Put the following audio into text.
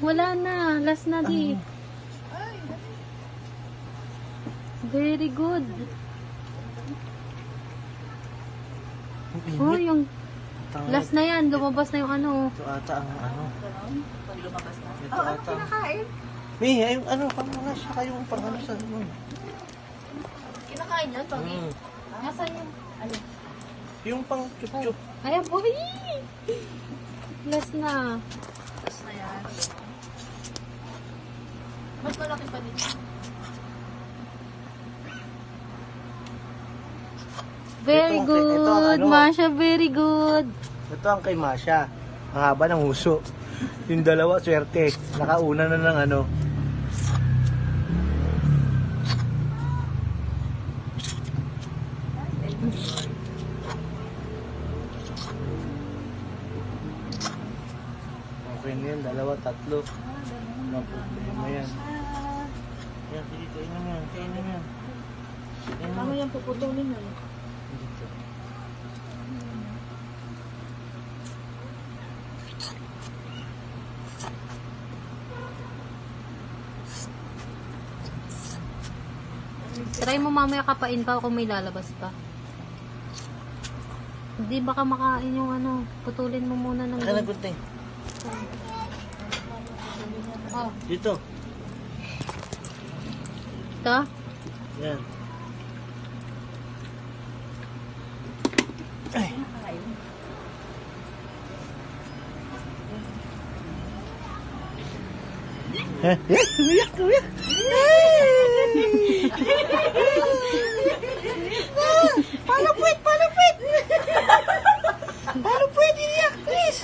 Wala na. Last na di. Very good. Oh, yung last na yan. Lumabas na yung ano. Ito ata ang ano. Pag lumabas na. Ito ata. May, yung ano, pamula siya kayong parang ano sa ano. Kinakain yan, Pami. Nasaan yung ano? Yung pang chup-chup. Ayan po. Last na. Tapos na yan. Mas malaki pa din. Very Ito ang good, ano. Masha. Very good. Ito ang kay Masha. Ang haba ng huso. Yung dalawa, swerte. Nakauna na ng ano. Okay na yan, dalawa, tatlo. Walang problema yan. Yan, sige, kainin mo yan, kainin mo yan. Kainin mo. Tama yung puputulin nun. Dito. Try mo mamaya kapain pa kung may lalabas pa. Hindi baka makain yung ano. Putulin mo muna ng Akin na, gunting. Oh, Dito. ito. Yan. Ay. Eh, umiyak, umiyak. Palupit, palupit. Palupit, iyak, please.